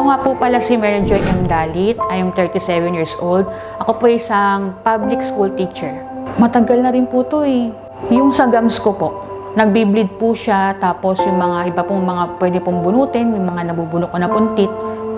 Ako nga po pala si Mary Joy M. Dalit. I am 37 years old. Ako po isang public school teacher. Matagal na rin po to eh. Yung sa gums ko po, nagbi-bleed po siya, tapos yung mga iba pong mga pwede pong bunutin, yung mga nabubulok ko na puntit,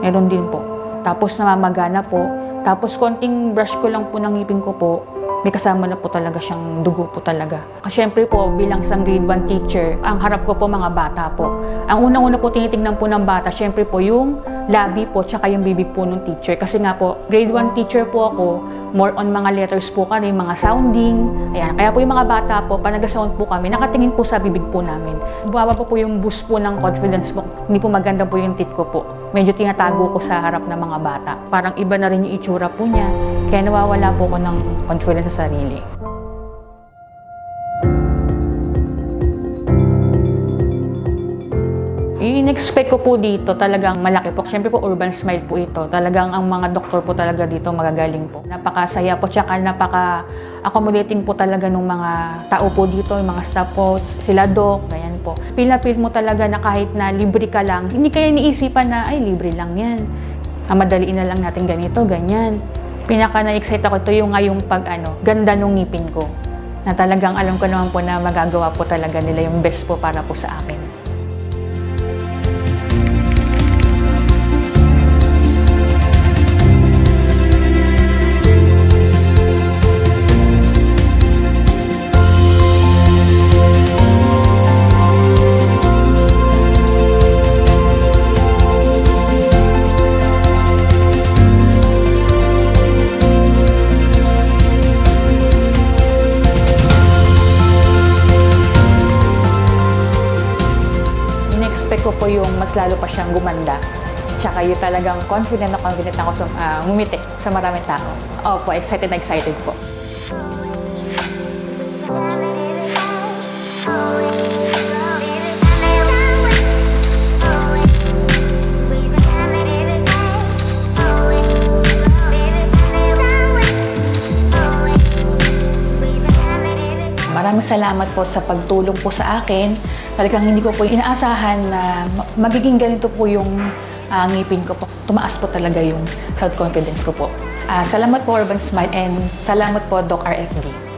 meron din po. Tapos namamagana po. Tapos konting brush ko lang po ng ngipin ko po, may kasama na po talaga siyang dugo po talaga. Kasi syempre po, bilang isang grade 1 teacher, ang harap ko po mga bata po. Ang unang-una po tinitingnan po ng bata, syempre po yung labi po, tsaka yung bibig po ng teacher. Kasi nga po, grade 1 teacher po ako, more on mga letters po kami, mga sounding. Ayan. Kaya po yung mga bata po, pag nag-sound po kami, nakatingin po sa bibig po namin. Bumaba po yung boost po ng confidence po. Hindi po maganda po yung tit ko po. Medyo tinatago ko sa harap ng mga bata. Parang iba na rin yung itsura po niya. Kaya nawawala po ko ng confidence sa sarili. In-expect ko po dito talagang malaki po. Siyempre po urban smile po ito. Talagang ang mga doktor po talaga dito magagaling po. Napakasaya po, tsaka napaka-accommodating po talaga ng mga tao po dito, yung mga staff po, sila doc, ganyan po. Feel na feel mo talaga na kahit na libre ka lang, hindi kaya iniisipan na, ay libre lang yan. Madaliin na lang natin ganito, ganyan. Pinaka na-excite ako ito yung ngayong ganda ng ngipin ko. Na talagang alam ko naman po na magagawa po talaga nila yung best po para po sa akin. In-expect ko po yung mas lalo pa siyang gumanda. Tsaka yung talagang confident ako sa ngumiti sa maraming tao. Opo, excited na excited po. Maraming salamat po sa pagtulong po sa akin. Talagang hindi ko po inaasahan na magiging ganito po yung ngipin ko po. Tumaas po talaga yung self-confidence ko po. Salamat po Urban Smile and salamat po Doc RFD.